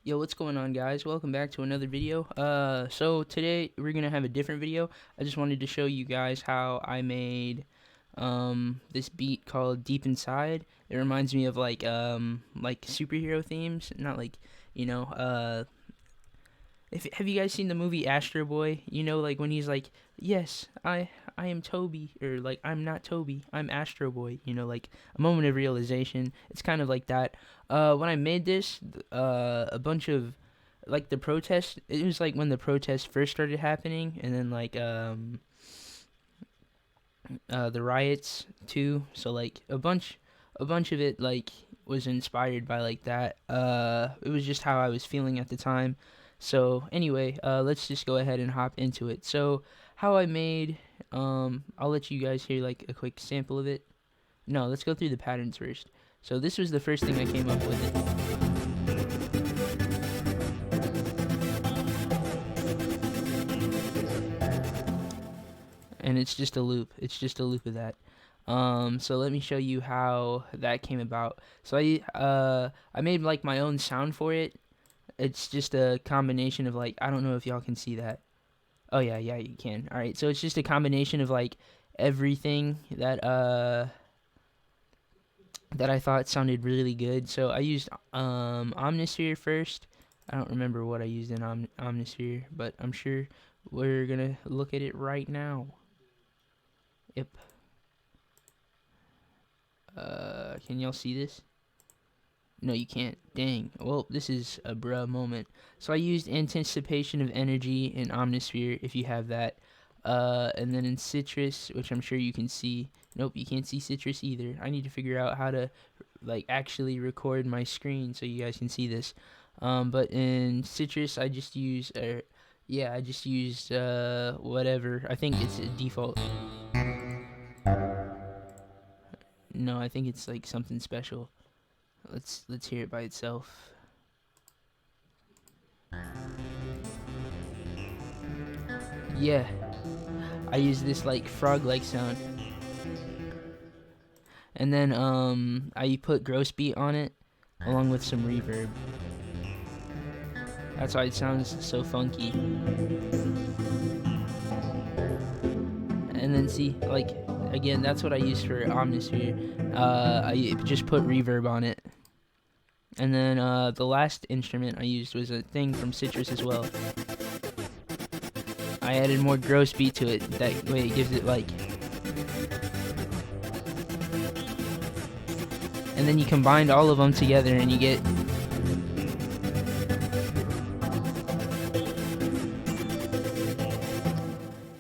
Yo, what's going on, guys? Welcome back to another video. So today we're gonna have a different video. I just wanted to show you guys how I made this beat called Deep Inside. It reminds me of like superhero themes, not like you know if have you guys seen the movie Astro Boy? You know, like when he's like, "Yes, I am Toby," or like, "I'm not Toby, I'm Astro Boy." You know, like a moment of realization. It's kind of like that. When I made this, a bunch of like the protest. It was like when the protests first started happening, and then like the riots too. So like a bunch of it like was inspired by like that. It was just how I was feeling at the time. So anyway, let's just go ahead and hop into it. So how I made, I'll let you guys hear like a quick sample of it. No, let's go through the patterns first. So this was the first thing I came up with. And it's just a loop. It's just a loop of that. So let me show you how that came about. So I made like my own sound for it. It's just a combination of like, I don't know if y'all can see that. Oh yeah, you can. All right, so it's just a combination of like everything that I thought sounded really good. So I used Omnisphere first. I don't remember what I used in Omnisphere, but I'm sure we're gonna look at it right now. Yep. Can y'all see this? No, you can't. Dang. Well, this is a bruh moment. So I used Anticipation of Energy in Omnisphere, if you have that. And then in Citrus, which I'm sure you can see. Nope, you can't see Citrus either. I need to figure out how to like actually record my screen so you guys can see this. But in Citrus, I just use, I just used whatever. I think it's a default. No, I think it's like something special. Let's hear it by itself. Yeah, I use this like frog-like sound, and then I put gross beat on it, along with some reverb. That's why it sounds so funky. And then see, like again, that's what I used for Omnisphere. I just put reverb on it, and then the last instrument I used was a thing from Citrus as well. I added more gross beat to it. That way, it gives it like. And then you combined all of them together and you get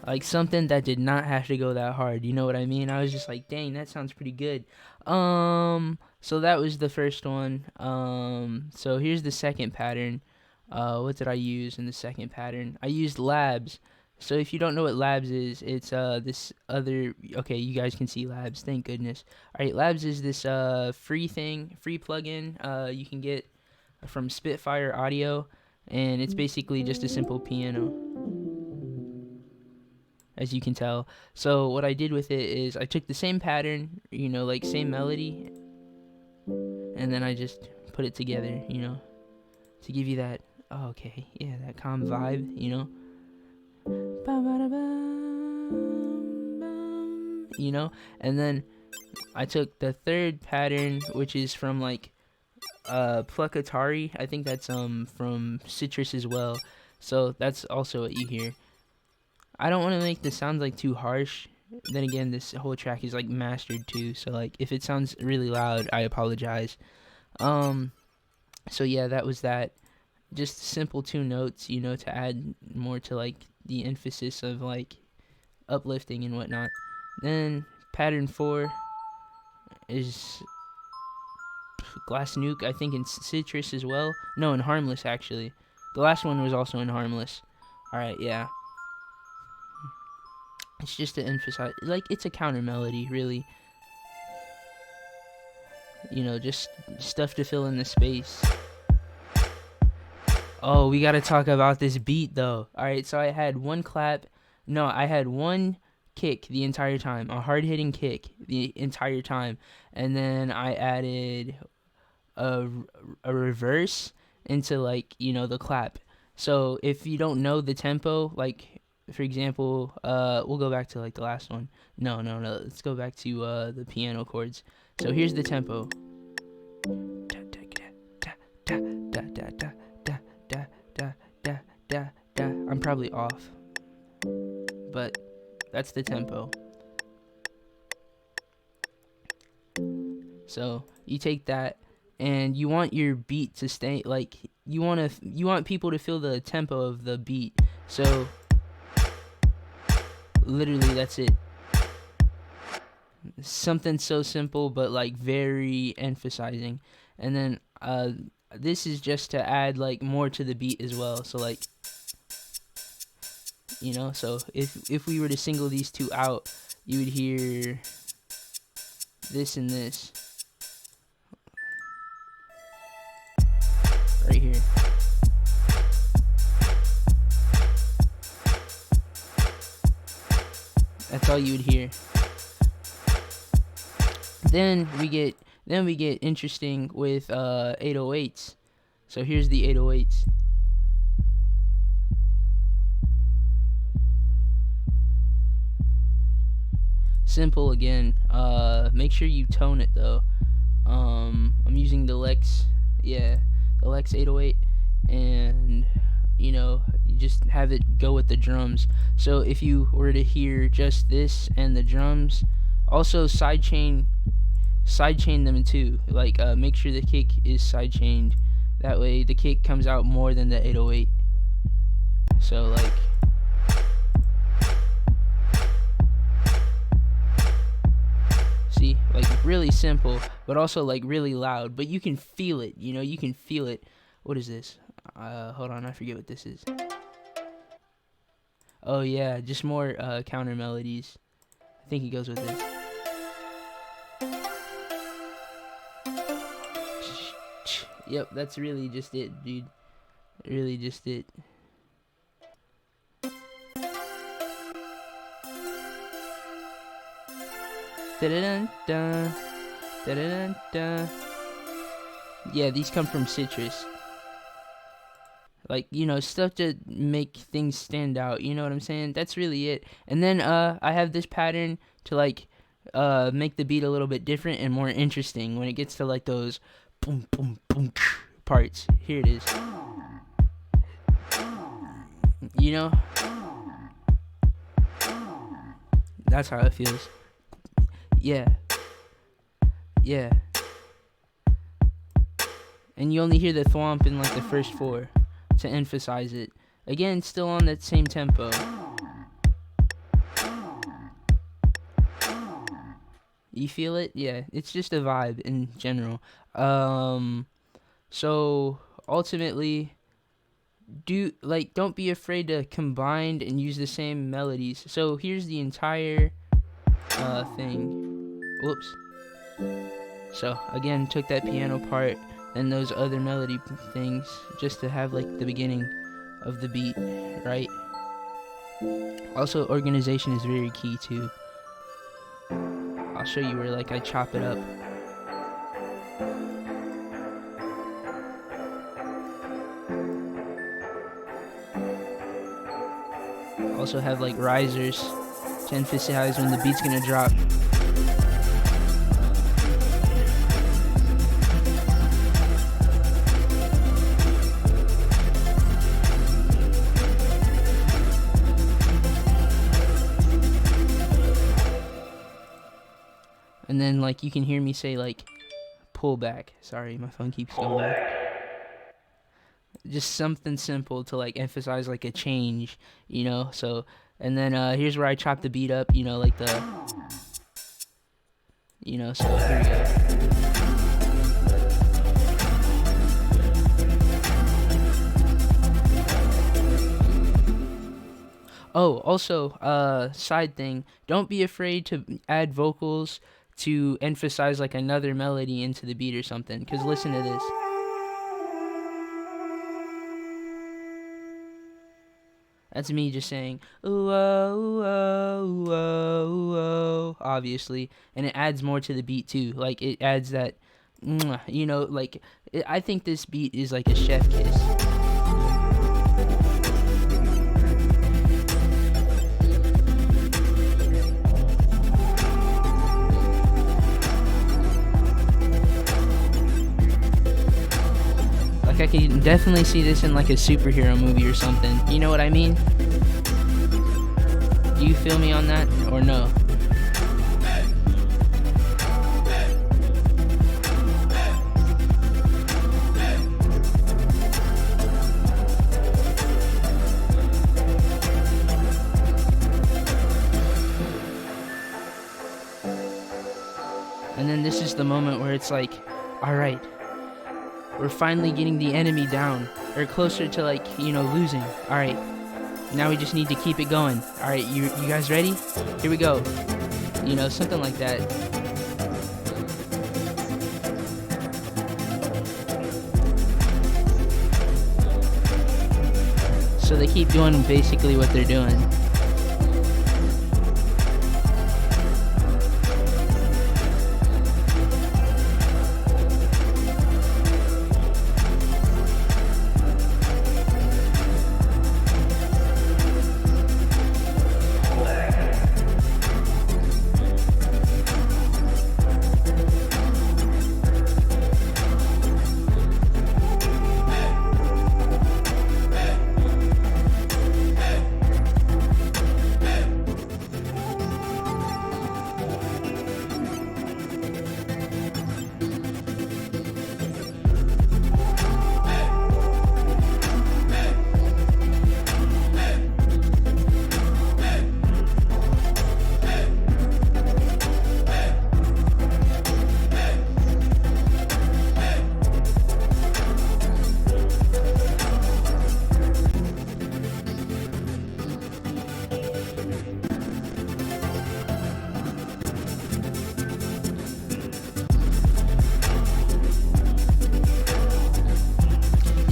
like something that did not have to go that hard. You know what I mean? I was just like, dang, that sounds pretty good. So that was the first one. So here's the second pattern. What did I use in the second pattern? I used Labs. So if you don't know what Labs is, it's this other. Okay, you guys can see Labs. Thank goodness. All right, Labs is this free plugin you can get from Spitfire Audio, and it's basically just a simple piano, as you can tell. So what I did with it is I took the same pattern, like same melody, and then I just put it together, to give you that, oh, okay, yeah, that calm vibe. And then I took the third pattern, which is from like Pluckatari. I think that's from Citrus as well. So that's also what you hear. I don't want to make the sounds like too harsh. Then again, this whole track is like mastered too, so like if it sounds really loud, I apologize. So yeah, that was that. Just simple two notes, to add more to like the emphasis of like uplifting and whatnot. Then pattern 4 is Glass Nuke, I think in Citrus as well. No, in Harmless actually. The last one was also in Harmless. Alright, yeah. It's just to emphasize, like, it's a counter melody, really. Just stuff to fill in the space. Oh, we gotta talk about this beat, though. Alright, so I had one clap. No, I had one kick the entire time. A hard-hitting kick the entire time. And then I added a reverse into like, you know, the clap. So if you don't know the tempo, like for example, we'll go back to like the last one. No, let's go back to the piano chords. So here's the tempo. I'm probably off, but that's the tempo. So you take that, and you want your beat to stay like you want people to feel the tempo of the beat. So literally that's it. Something so simple but like very emphasizing. And then this is just to add like more to the beat as well. So like, you know, so if we were to single these two out, you would hear this and this right here. That's all you would hear. Then we get interesting with 808s. So here's the 808s. Simple again. Make sure you tone it though. I'm using the Lex 808, and you know, you just have it go with the drums. So if you were to hear just this and the drums, also sidechain them too. Like make sure the kick is sidechained. That way the kick comes out more than the 808. So like, see, like really simple, but also like really loud. But you can feel it. You know, you can feel it. What is this? Hold on, I forget what this is. Oh yeah, just more counter melodies. I think it goes with this. Yep, that's really just it, dude. Really just it. Da-da-dun-dun. Da-da-dun-dun. Yeah, these come from Citrus. Like, you know, stuff to make things stand out. You know what I'm saying? That's really it. And then I have this pattern to like make the beat a little bit different and more interesting when it gets to like those boom boom boom parts. Here it is. You know? That's how it feels. Yeah. Yeah. And you only hear the thwomp in like the first four to emphasize it. Again, still on that same tempo. You feel it? Yeah, it's just a vibe in general. So ultimately, don't be afraid to combine and use the same melodies. So here's the entire thing. Whoops. So again, took that piano part and those other melody things just to have like the beginning of the beat, right? Also, organization is very key too. I'll show you where like I chop it up. Also have like risers to emphasize when the beat's gonna drop. And then like you can hear me say like pull back. Sorry, my phone keeps going off. Just something simple to like emphasize like a change, you know. So and then here's where I chop the beat up, you know, like the, you know. So here we go. Oh, also side thing, don't be afraid to add vocals to emphasize like another melody into the beat or something, because listen to this. That's me just saying, ooh, oh, ooh, oh, ooh, oh, ooh, oh, obviously. And it adds more to the beat too. Like, it adds that, you know, like I think this beat is like a chef kiss. Like I can definitely see this in like a superhero movie or something. You know what I mean? Do you feel me on that or no? And then this is the moment where it's like, alright, we're finally getting the enemy down, or closer to like, you know, losing. Alright, now we just need to keep it going. Alright, you guys ready? Here we go. You know, something like that. So they keep doing basically what they're doing.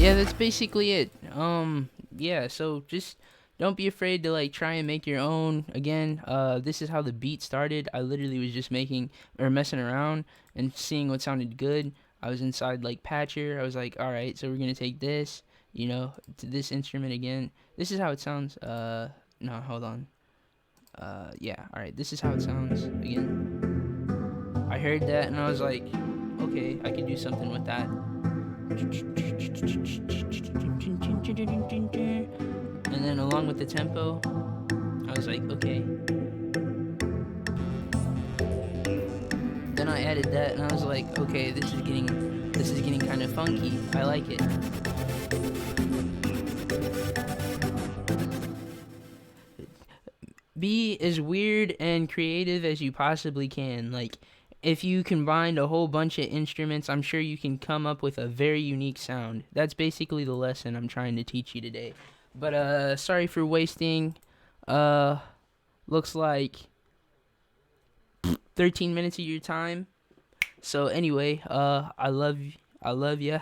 Yeah, that's basically it. Yeah, so just don't be afraid to like try and make your own. Again, this is how the beat started. I literally was just making or messing around and seeing what sounded good. I was inside like Patcher. I was like, all right, so we're gonna take this, you know, to this instrument again. This is how it sounds. No, hold on. Yeah, all right. This is how it sounds again. I heard that and I was like, okay, I could do something with that. And then along with the tempo, I was like, okay. Then I added that and I was like, okay, this is getting kind of funky. I like it. Be as weird and creative as you possibly can. Like, if you combine a whole bunch of instruments, I'm sure you can come up with a very unique sound. That's basically the lesson I'm trying to teach you today. But sorry for wasting looks like 13 minutes of your time. So anyway, I love ya.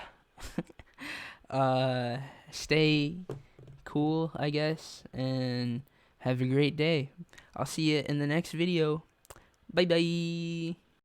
Stay cool, I guess, and have a great day. I'll see you in the next video. Bye bye.